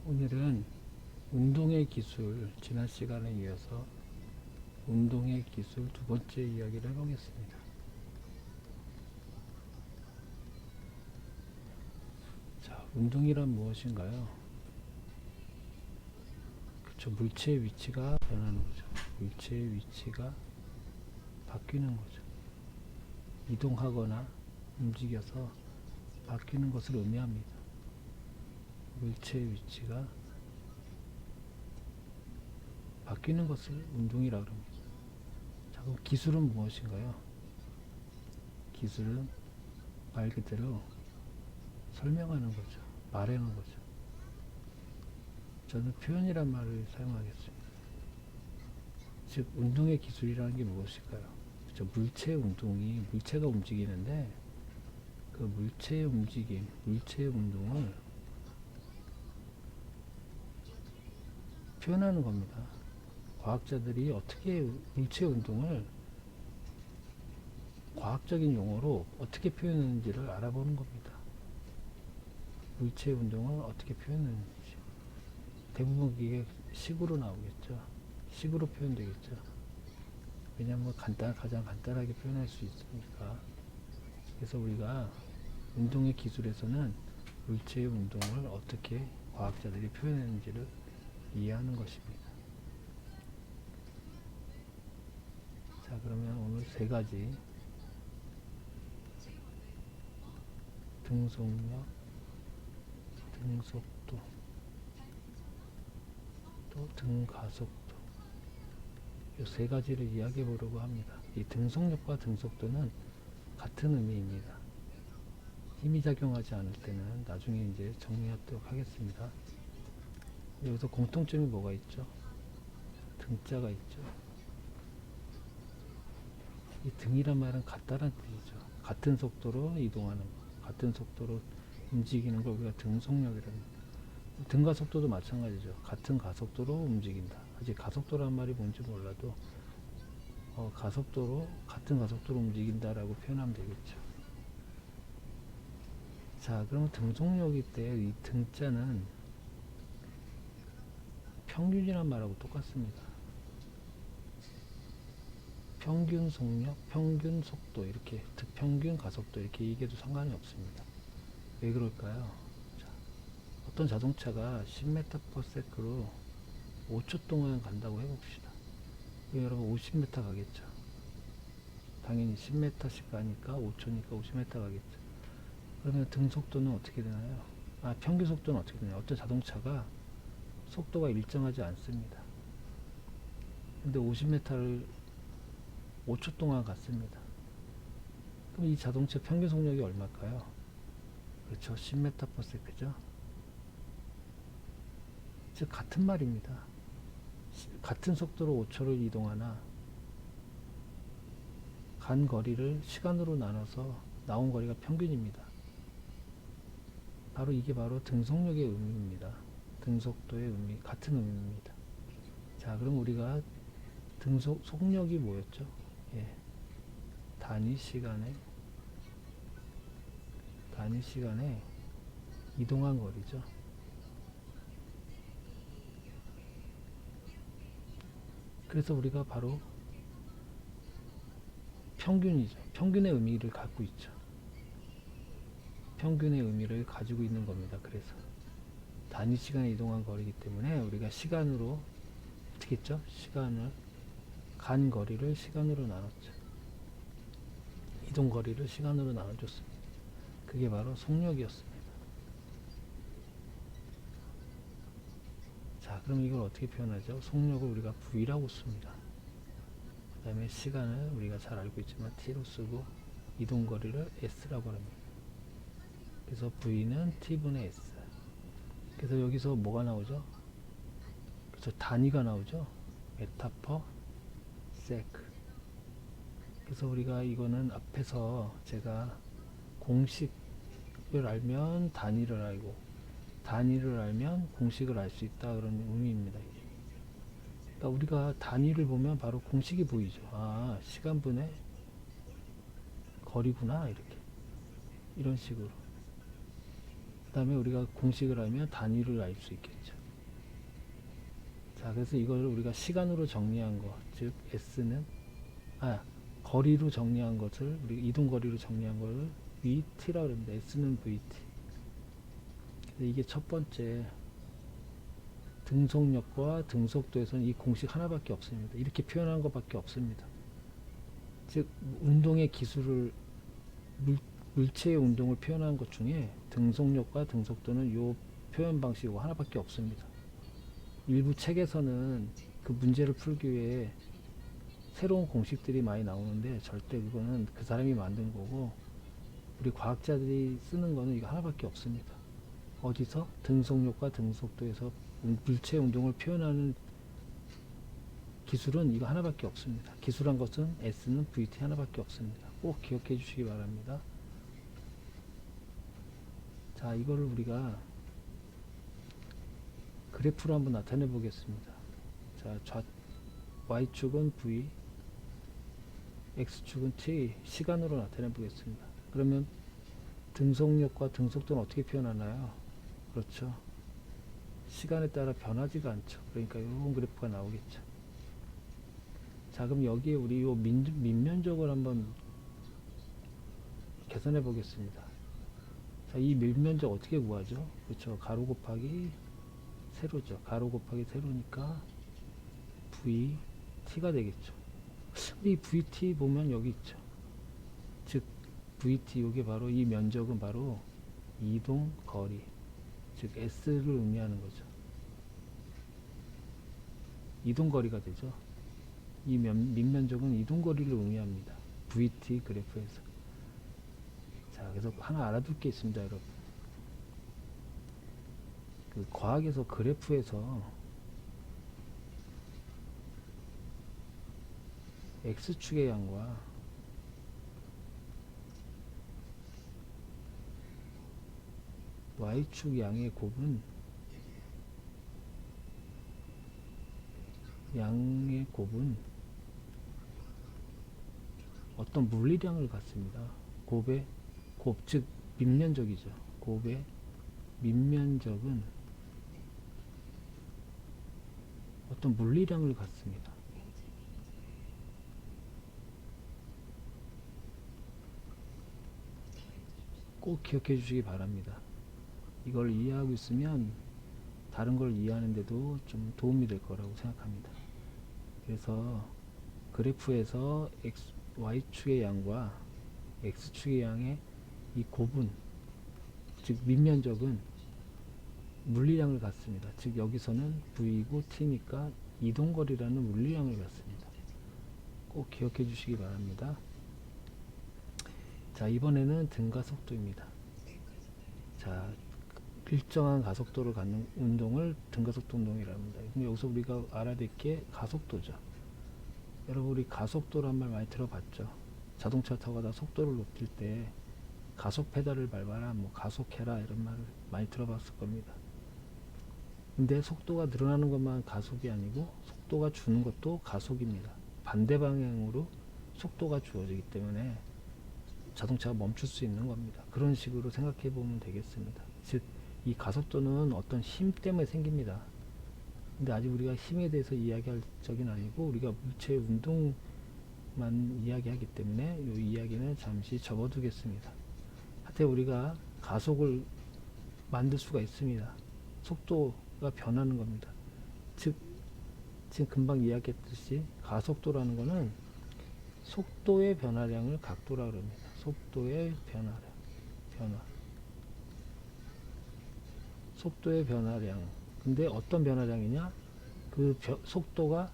오늘은 운동의 기술, 지난 시간에 이어서 운동의 기술 두 번째 이야기를 해보겠습니다. 자, 운동이란 무엇인가요? 그쵸, 물체의 위치가 변하는 거죠. 물체의 위치가 바뀌는 거죠. 이동하거나 움직여서 바뀌는 것을 의미합니다. 물체의 위치가 바뀌는 것을 운동이라고 합니다. 자, 그럼 기술은 무엇인가요? 기술은 말 그대로 설명하는 거죠. 말하는 거죠. 저는 표현이란 말을 사용하겠습니다. 즉, 운동의 기술이라는 게 무엇일까요? 그렇죠. 물체의 운동이, 물체가 움직이는데 그 물체의 움직임, 물체의 운동을 표현하는 겁니다. 과학자들이 어떻게 물체의 운동을 과학적인 용어로 어떻게 표현하는지를 알아보는 겁니다. 물체의 운동을 어떻게 표현하는지. 대부분 이게 식으로 나오겠죠. 식으로 표현되겠죠. 왜냐하면 가장 간단하게 표현할 수 있으니까. 그래서 우리가 운동의 기술에서는 물체의 운동을 어떻게 과학자들이 표현하는지를 이해하는 것입니다. 자, 그러면 오늘 세 가지: 등속력, 등속도, 또 등가속도, 이 세 가지를 이야기해 보려고 합니다. 이 등속력과 등속도는 같은 의미입니다. 힘이 작용하지 않을 때는 나중에 이제 정리하도록 하겠습니다. 여기서 공통점이 뭐가 있죠? 등자가 있죠. 이 등이란 말은 같다는 뜻이죠. 같은 속도로 이동하는 것, 같은 속도로 움직이는 걸 우리가 등속력이라는 겁니다. 등가 속도도 마찬가지죠. 같은 가속도로 움직인다. 아직 가속도란 말이 뭔지 몰라도 가속도로, 같은 가속도로 움직인다라고 표현하면 되겠죠. 자, 그러면 등속력일 때 이 등자는 평균이란 말하고 똑같습니다. 평균 속력, 평균 속도, 이렇게 평균 가속도 이렇게 얘기해도 상관이 없습니다. 왜 그럴까요? 자, 어떤 자동차가 10m/s로 5초 동안 간다고 해봅시다. 여러분 50m 가겠죠. 당연히 10m씩 가니까 5초니까 50m 가겠죠. 그러면 등속도는 어떻게 되나요? 평균 속도는 어떻게 되나요? 어떤 자동차가 속도가 일정하지 않습니다. 근데 50m를 5초 동안 갔습니다. 그럼 이 자동차 평균 속력이 얼마일까요? 그렇죠. 10m/s죠. 즉 같은 말입니다. 같은 속도로 5초를 이동하나 간 거리를 시간으로 나눠서 나온 거리가 평균입니다. 이게 바로 등속력의 의미입니다. 등속도의 의미, 같은 의미입니다. 자, 그럼 우리가 속력이 뭐였죠? 예, 단위 시간에 이동한 거리죠. 그래서 우리가 바로 평균이죠. 평균의 의미를 갖고 있죠. 평균의 의미를 가지고 있는 겁니다. 그래서 단위 시간에 이동한 거리이기 때문에 우리가 시간으로 어떻게 했죠? 간 거리를 시간으로 나눴죠. 이동 거리를 시간으로 나눠줬습니다. 그게 바로 속력이었습니다. 자, 그럼 이걸 어떻게 표현하죠? 속력을 우리가 V라고 씁니다. 그 다음에 시간을 우리가 잘 알고 있지만 T로 쓰고 이동 거리를 S라고 합니다. 그래서 V는 T분의 S. 그래서 여기서 뭐가 나오죠? 그래서 단위가 나오죠? m/s. 그래서 우리가 이거는 앞에서 제가 공식을 알면 단위를 알고, 단위를 알면 공식을 알 수 있다, 그런 의미입니다. 그러니까 우리가 단위를 보면 바로 공식이 보이죠. 시간분의 거리구나, 이렇게, 이런 식으로. 다음에 우리가 공식을 하면 단위를 알 수 있겠죠. 자, 그래서 이걸 우리가 시간으로 정리한 거, 즉 S는 거리로 정리한 것을 우리 이동 거리로 정리한 걸 VT라고 합니다. S는 VT. 이게 첫 번째, 등속력과 등속도에서는 이 공식 하나밖에 없습니다. 이렇게 표현한 것밖에 없습니다. 즉 운동의 기술을 물체의 운동을 표현한 것 중에 등속력과 등속도는 이 표현 방식이 하나밖에 없습니다. 일부 책에서는 그 문제를 풀기 위해 새로운 공식들이 많이 나오는데 절대 그거는 그 사람이 만든 거고 우리 과학자들이 쓰는 거는 이거 하나밖에 없습니다. 어디서? 등속력과 등속도에서 물체의 운동을 표현하는 기술은 이거 하나밖에 없습니다. 기술한 것은 S는 VT 하나밖에 없습니다. 꼭 기억해 주시기 바랍니다. 자, 이거를 우리가 그래프로 한번 나타내 보겠습니다. 자, Y축은 V, X축은 T, 시간으로 나타내 보겠습니다. 그러면 등속력과 등속도는 어떻게 표현하나요? 그렇죠. 시간에 따라 변하지가 않죠. 그러니까 이런 그래프가 나오겠죠. 자, 그럼 여기에 우리 요 밑면적을 한번 계산해 보겠습니다. 자, 이 밑면적 어떻게 구하죠? 그렇죠. 가로 곱하기 세로죠. 가로 곱하기 세로니까 VT가 되겠죠. 이 VT 보면 여기 있죠. 즉 VT, 요게 바로 이 면적은 바로 이동 거리, 즉 S를 의미하는 거죠. 이동 거리가 되죠. 이 밑면적은 이동 거리를 의미합니다. VT 그래프에서. 자, 그래서 하나 알아둘 게 있습니다, 여러분. 그 과학에서 그래프에서 X축의 양과 Y축 양의 곱은 어떤 물리량을 갖습니다. 곱의 곱, 즉 밑면적이죠. 곱의 밑면적은 어떤 물리량을 갖습니다. 꼭 기억해 주시기 바랍니다. 이걸 이해하고 있으면 다른 걸 이해하는데도 좀 도움이 될 거라고 생각합니다. 그래서 그래프에서 Y축의 양과 X축의 양의 이 곱은, 즉 밑면적은 물리량을 갖습니다. 즉 여기서는 V이고 T니까 이동거리라는 물리량을 갖습니다. 꼭 기억해 주시기 바랍니다. 자, 이번에는 등가속도입니다. 자, 일정한 가속도를 갖는 운동을 등가속도 운동이라고 합니다. 근데 여기서 우리가 알아야 될 게 가속도죠. 여러분, 우리 가속도란 말 많이 들어봤죠. 자동차 타고 가다 속도를 높일 때 가속 페달을 밟아라, 뭐 가속해라, 이런 말을 많이 들어봤을 겁니다. 근데 속도가 늘어나는 것만 가속이 아니고 속도가 주는 것도 가속입니다. 반대 방향으로 속도가 주어지기 때문에 자동차가 멈출 수 있는 겁니다. 그런 식으로 생각해 보면 되겠습니다. 즉, 이 가속도는 어떤 힘 때문에 생깁니다. 근데 아직 우리가 힘에 대해서 이야기할 적은 아니고 우리가 물체의 운동만 이야기하기 때문에 이 이야기는 잠시 접어두겠습니다. 하여튼 우리가 가속을 만들 수가 있습니다. 속도가 변하는 겁니다. 즉, 지금 금방 이야기했듯이 가속도라는 것은 속도의 변화량을 각도라고 합니다. 속도의 변화. 속도의 변화량. 근데 어떤 변화량이냐? 그 속도가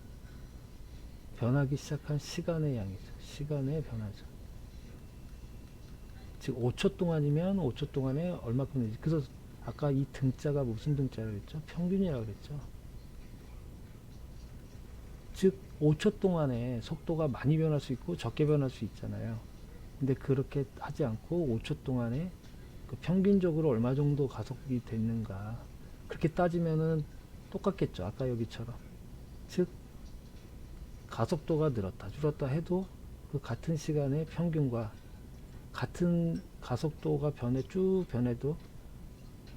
변하기 시작한 시간의 양이죠. 시간의 변화죠. 즉 5초 동안이면 5초 동안에 얼마큼 되지. 그래서 아까 이 등자가 무슨 등자라고 했죠? 평균이라고 그랬죠. 즉 5초 동안에 속도가 많이 변할 수 있고 적게 변할 수 있잖아요. 근데 그렇게 하지 않고 5초 동안에 그 평균적으로 얼마 정도 가속이 됐는가, 그렇게 따지면은 똑같겠죠. 아까 여기처럼. 즉 가속도가 늘었다 줄었다 해도 그 같은 시간의 평균과 같은 가속도가 쭉 변해도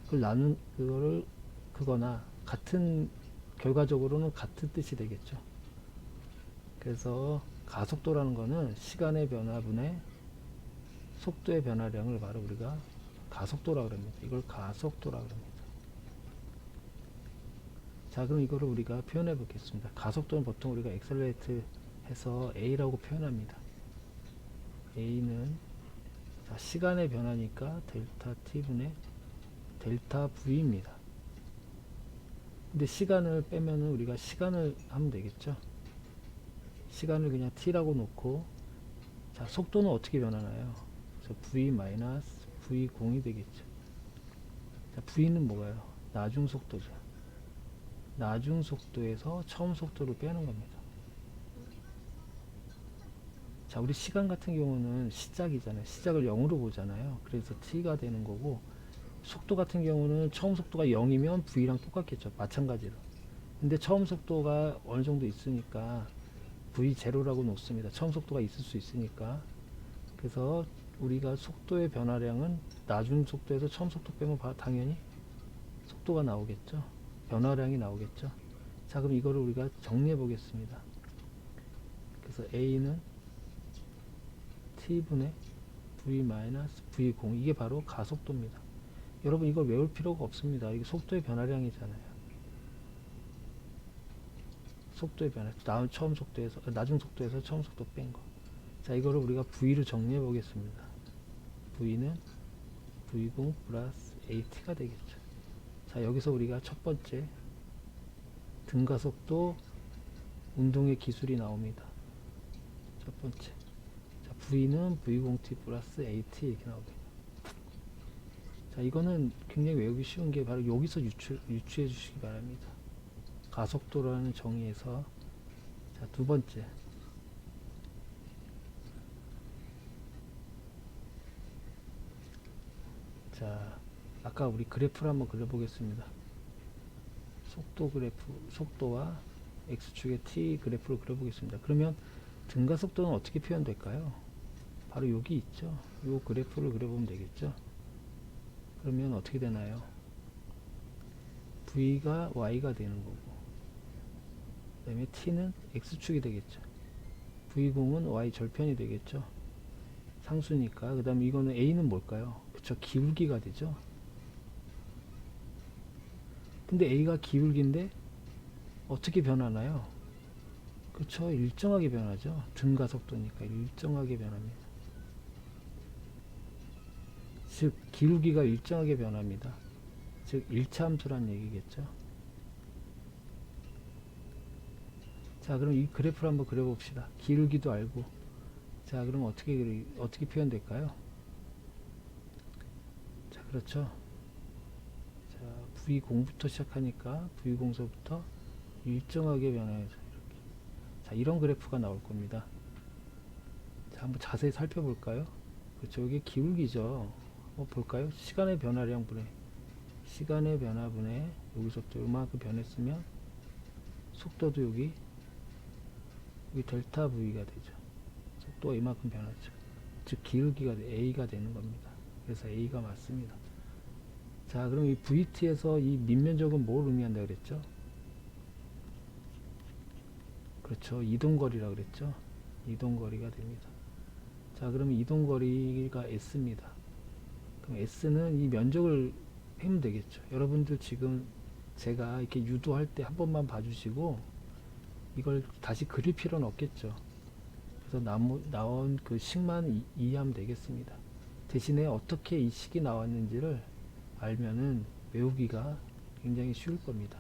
그걸 나눈 그거를 그거나 같은 결과적으로는 같은 뜻이 되겠죠. 그래서 가속도라는 거는 시간의 변화분의 속도의 변화량을 바로 우리가 가속도라고 합니다. 이걸 가속도라고 합니다. 자, 그럼 이거를 우리가 표현해 보겠습니다. 가속도는 보통 우리가 엑셀레이트 해서 A라고 표현합니다. A는 자, 시간의 변화니까 델타 T분의 델타 V입니다. 근데 시간을 빼면은 우리가 시간을 하면 되겠죠. 시간을 그냥 T라고 놓고, 자, 속도는 어떻게 변하나요? 그래서 V 마이너스 V0이 되겠죠. 자, V는 뭐가요? 나중 속도죠. 나중 속도에서 처음 속도를 빼는 겁니다. 자, 우리 시간 같은 경우는 시작이잖아요. 시작을 0으로 보잖아요. 그래서 T가 되는 거고, 속도 같은 경우는 처음 속도가 0이면 V랑 똑같겠죠. 마찬가지로. 근데 처음 속도가 어느 정도 있으니까 V0라고 놓습니다. 처음 속도가 있을 수 있으니까. 그래서 우리가 속도의 변화량은 나중 속도에서 처음 속도 빼면 당연히 속도가 나오겠죠. 변화량이 나오겠죠. 자, 그럼 이거를 우리가 정리해 보겠습니다. 그래서 A는 T분의 V-V0, 이게 바로 가속도입니다. 여러분 이걸 외울 필요가 없습니다. 이게 속도의 변화량이잖아요. 속도의 변화, 나중 속도에서 처음 속도 뺀 거. 자, 이거를 우리가 V를 정리해 보겠습니다. V는 V0 플러스 AT가 되겠죠. 자, 여기서 우리가 첫 번째 등가속도 운동의 기술이 나옵니다. 첫 번째. 자, V는 V0T 플러스 AT 이렇게 나옵니다. 자, 이거는 굉장히 외우기 쉬운 게 바로 여기서 유추해 주시기 바랍니다. 가속도라는 정의에서. 자, 두 번째. 자, 아까 우리 그래프를 한번 그려보겠습니다. 속도 그래프, 속도와 X축의 T 그래프를 그려보겠습니다. 그러면 등가속도는 어떻게 표현될까요? 바로 여기 있죠. 요 그래프를 그려보면 되겠죠. 그러면 어떻게 되나요? V가 Y가 되는 거고, 그 다음에 T는 X축이 되겠죠. V0은 Y 절편이 되겠죠. 상수니까. 그 다음에 이거는 A는 뭘까요? 그쵸, 기울기가 되죠. 근데 A가 기울기인데 어떻게 변하나요? 그쵸, 일정하게 변하죠. 등가속도니까 일정하게 변합니다. 즉 기울기가 일정하게 변합니다. 즉 일차함수란 얘기겠죠. 자, 그럼 이 그래프를 한번 그려봅시다. 기울기도 알고. 자, 그럼 어떻게 표현될까요? 자, 그렇죠. 자, V0부터 시작하니까 V0서부터 일정하게 변해서 이렇게. 자, 이런 그래프가 나올 겁니다. 자, 한번 자세히 살펴볼까요? 그렇죠. 이게 기울기죠. 볼까요? 시간의 변화량분의 여기서부터 요만큼 변했으면 속도도 여기 델타 V가 되죠. 속도가 이만큼 변하죠. 즉 기울기가 A가 되는 겁니다. 그래서 A가 맞습니다. 자, 그럼 이 VT에서 이 밑면적은 뭘 의미한다 그랬죠? 그렇죠. 이동거리라 그랬죠. 이동거리가 됩니다. 자, 그러면 이동거리가 S입니다. 그럼 S는 이 면적을 빼면 되겠죠. 여러분들 지금 제가 이렇게 유도할 때 한 번만 봐주시고 이걸 다시 그릴 필요는 없겠죠. 그래서 나온 그 식만 이해하면 되겠습니다. 대신에 어떻게 이 식이 나왔는지를 알면은 외우기가 굉장히 쉬울 겁니다.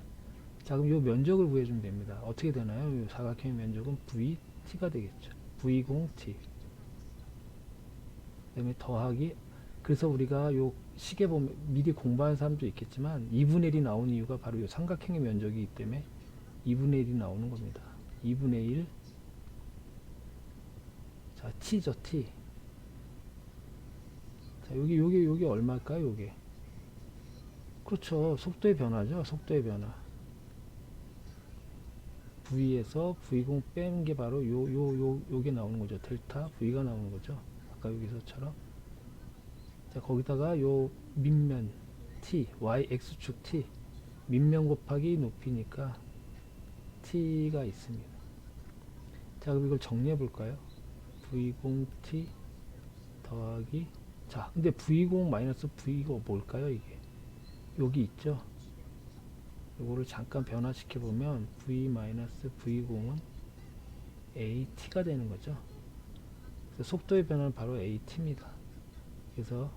자, 그럼 이 면적을 구해주면 됩니다. 어떻게 되나요? 이 사각형의 면적은 VT가 되겠죠. V0T. 그 다음에 더하기, 그래서 우리가 요 식에 보면 미리 공부한 사람도 있겠지만 2분의 1이 나오는 이유가 바로 이 삼각형의 면적이기 때문에 2분의 1이 나오는 겁니다. 2분의 1. 자, T죠, T. 자, 여기 얼마일까요, 요게? 그렇죠. 속도의 변화죠. 속도의 변화. V에서 V0 빼는 게 바로 요게 나오는 거죠. 델타 V가 나오는 거죠. 아까 여기서처럼. 자, 거기다가 요 밑면, t, y, x축 t, 밑면 곱하기 높이니까 t가 있습니다. 자, 그럼 이걸 정리해 볼까요? v0t 더하기, 자, 근데 v0 마이너스 v가 뭘까요? 이게 여기 있죠? 요거를 잠깐 변화시켜 보면 v 마이너스 v0은 at가 되는 거죠. 그래서 속도의 변화는 바로 at입니다. 그래서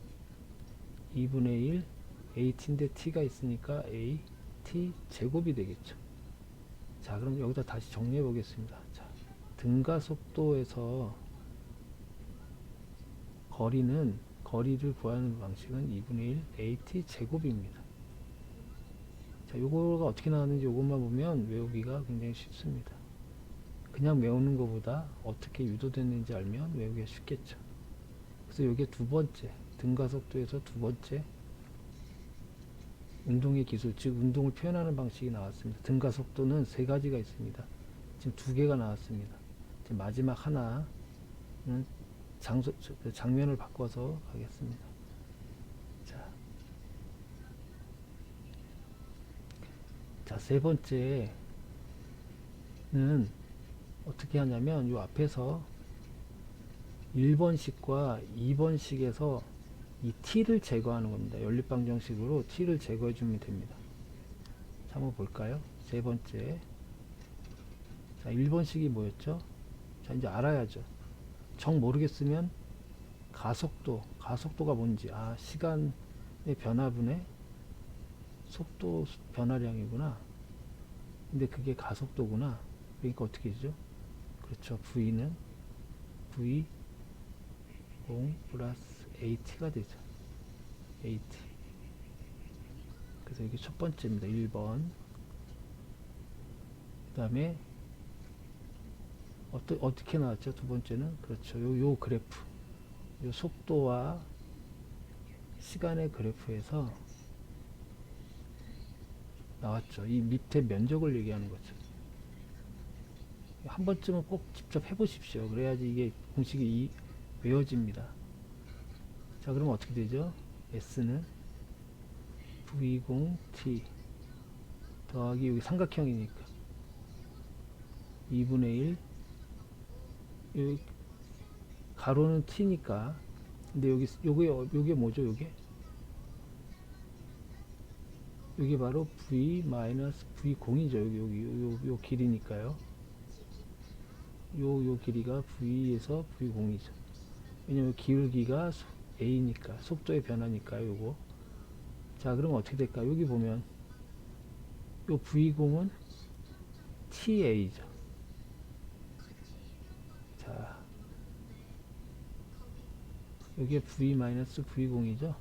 2분의 1 at인데 t가 있으니까 at 제곱이 되겠죠. 자, 그럼 여기다 다시 정리해 보겠습니다. 자, 등가 속도에서 거리를 구하는 방식은 2분의 1 at 제곱입니다. 자, 요거가 어떻게 나왔는지 요것만 보면 외우기가 굉장히 쉽습니다. 그냥 외우는 것보다 어떻게 유도됐는지 알면 외우기가 쉽겠죠. 그래서 요게 두 번째, 등가 속도에서 두 번째 운동의 기술, 즉 운동을 표현하는 방식이 나왔습니다. 등가 속도는 세 가지가 있습니다. 지금 두 개가 나왔습니다. 지금 마지막 하나는 장면을 바꿔서 가겠습니다. 자, 세 번째는 어떻게 하냐면 요 앞에서 1번식과 2번식에서 이 t를 제거하는 겁니다. 연립방정식으로 t를 제거해 주면 됩니다. 자, 한번 볼까요? 세 번째. 자, 1번식이 뭐였죠? 자, 이제 알아야죠. 정 모르겠으면 가속도가 뭔지, 아, 시간의 변화분의 속도 변화량이구나. 근데 그게 가속도구나. 그러니까 어떻게 되죠? 그렇죠. V는 V0 플러스 AT가 되죠. AT. 그래서 이게 첫 번째입니다. 1번. 그 다음에 어떻게 나왔죠? 두 번째는 그렇죠. 요 그래프, 요 속도와 시간의 그래프에서 나왔죠. 이 밑에 면적을 얘기하는 거죠. 한 번쯤은 꼭 직접 해보십시오. 그래야지 이게 공식이 외워집니다. 자, 그러면 어떻게 되죠? S는 V0T 더하기 여기 삼각형이니까 2분의 1, 여기 가로는 T니까, 근데 요게 뭐죠? 요게 바로 V-V0이죠. 요 길이니까요. 요 길이가 V에서 V0이죠. 왜냐면 기울기가 A니까, 속도의 변화니까요, 요거. 자, 그러면 어떻게 될까? 여기 보면, 요 V0은 TA죠. 자, 여기에 V-V0이죠.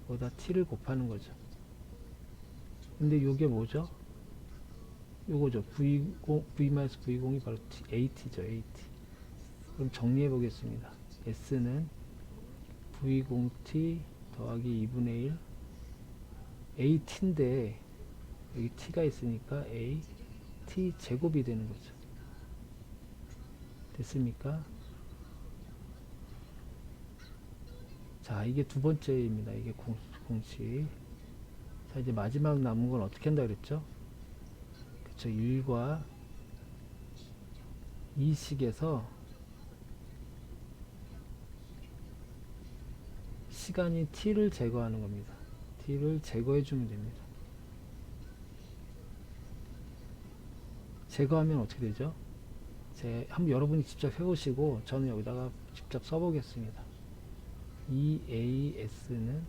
거기다 T를 곱하는 거죠. 근데 요게 뭐죠? 요거죠. V-V0이 바로 AT죠, AT. 그럼 정리해 보겠습니다. S는 V0T 더하기 2분의 1 AT인데 여기 T가 있으니까 AT 제곱이 되는 거죠. 됐습니까? 자, 이게 두 번째입니다. 이게 공식. 자, 이제 마지막 남은 건 어떻게 한다 그랬죠? 그쵸, 1과 2식에서 시간이 t를 제거하는 겁니다. t를 제거해 주면 됩니다. 제거하면 어떻게 되죠? 한번 여러분이 직접 해보시고 저는 여기다가 직접 써보겠습니다. 2as는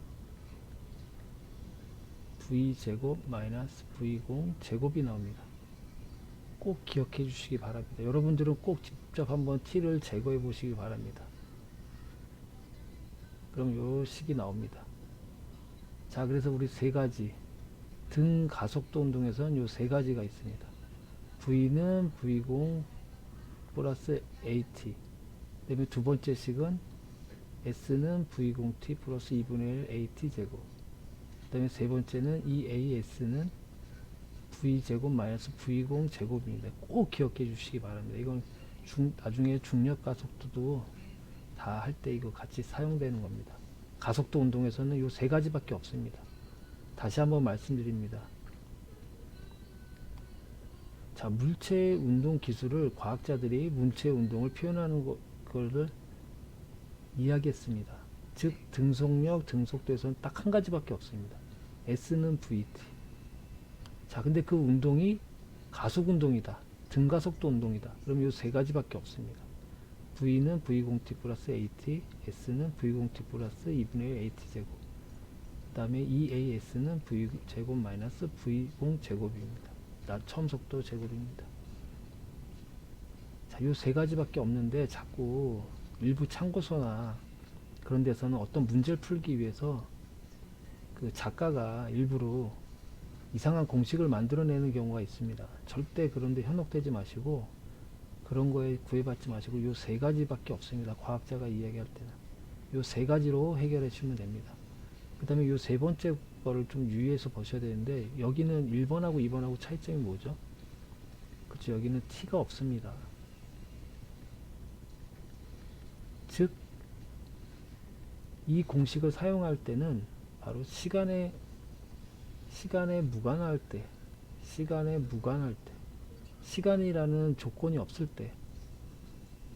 v제곱 마이너스 v0 제곱이 나옵니다. 꼭 기억해 주시기 바랍니다. 여러분들은 꼭 직접 한번 t를 제거해 보시기 바랍니다. 그럼 요 식이 나옵니다. 자, 그래서 우리 세 가지 등 가속도 운동에서는 요 세 가지가 있습니다. V는 V0 플러스 AT. 그 다음에 두 번째 식은 S는 V0T 플러스 2분의 1 AT 제곱. 그 다음에 세 번째는 EAS는 V제곱 마이너스 V0 제곱입니다. 꼭 기억해 주시기 바랍니다. 이건 나중에 중력 가속도도 다 할 때 이거 같이 사용되는 겁니다. 가속도 운동에서는 요 세 가지밖에 없습니다. 다시 한번 말씀드립니다. 자, 물체 운동 기술을 과학자들이 물체 운동을 표현하는 것을 이야기했습니다. 즉 등속력, 등속도에서는 딱 한 가지밖에 없습니다. S는 VT. 자, 근데 그 운동이 가속 운동이다. 등가속도 운동이다. 그럼 요 세 가지밖에 없습니다. V는 V0t 플러스 AT, S는 V0t 플러스 2분의 1 AT 제곱. 그 다음에 EAS는 V 제곱 마이너스 V0 제곱입니다. 처음 속도 제곱입니다. 자, 요 세 가지밖에 없는데 자꾸 일부 참고서나 그런 데서는 어떤 문제를 풀기 위해서 그 작가가 일부러 이상한 공식을 만들어내는 경우가 있습니다. 절대 그런데 현혹되지 마시고 그런 거에 구애받지 마시고 요 세 가지밖에 없습니다. 과학자가 이야기할 때는 요 세 가지로 해결해 주시면 됩니다. 그 다음에 요 세 번째 거를 좀 유의해서 보셔야 되는데 여기는 1번하고 2번하고 차이점이 뭐죠? 그렇죠. 여기는 t가 없습니다. 즉 이 공식을 사용할 때는 바로 시간에 무관할 때, 시간이라는 조건이 없을 때,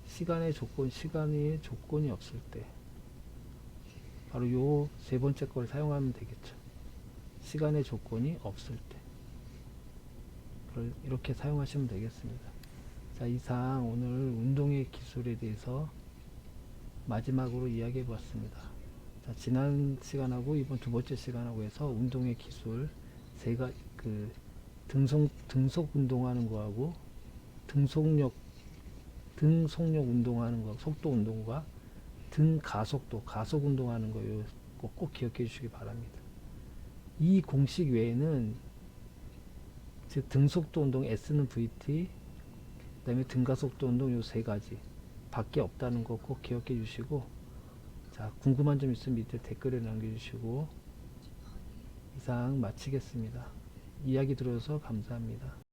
시간이 조건이 없을 때, 바로 요 세 번째 걸 사용하면 되겠죠. 시간의 조건이 없을 때. 이렇게 사용하시면 되겠습니다. 자, 이상 오늘 운동의 기술에 대해서 마지막으로 이야기해 보았습니다. 자, 지난 시간하고 이번 두 번째 시간하고 해서 운동의 기술 등속 운동하는 거하고 등속력 운동하는 거, 속도 운동과 가속 운동하는 거 꼭 기억해 주시기 바랍니다. 이 공식 외에는 즉 등속도 운동 S는 VT, 그 다음에 등가속도 운동 요 세 가지 밖에 없다는 거 꼭 기억해 주시고, 자, 궁금한 점 있으면 밑에 댓글에 남겨주시고 이상 마치겠습니다. 이야기 들어줘서 감사합니다.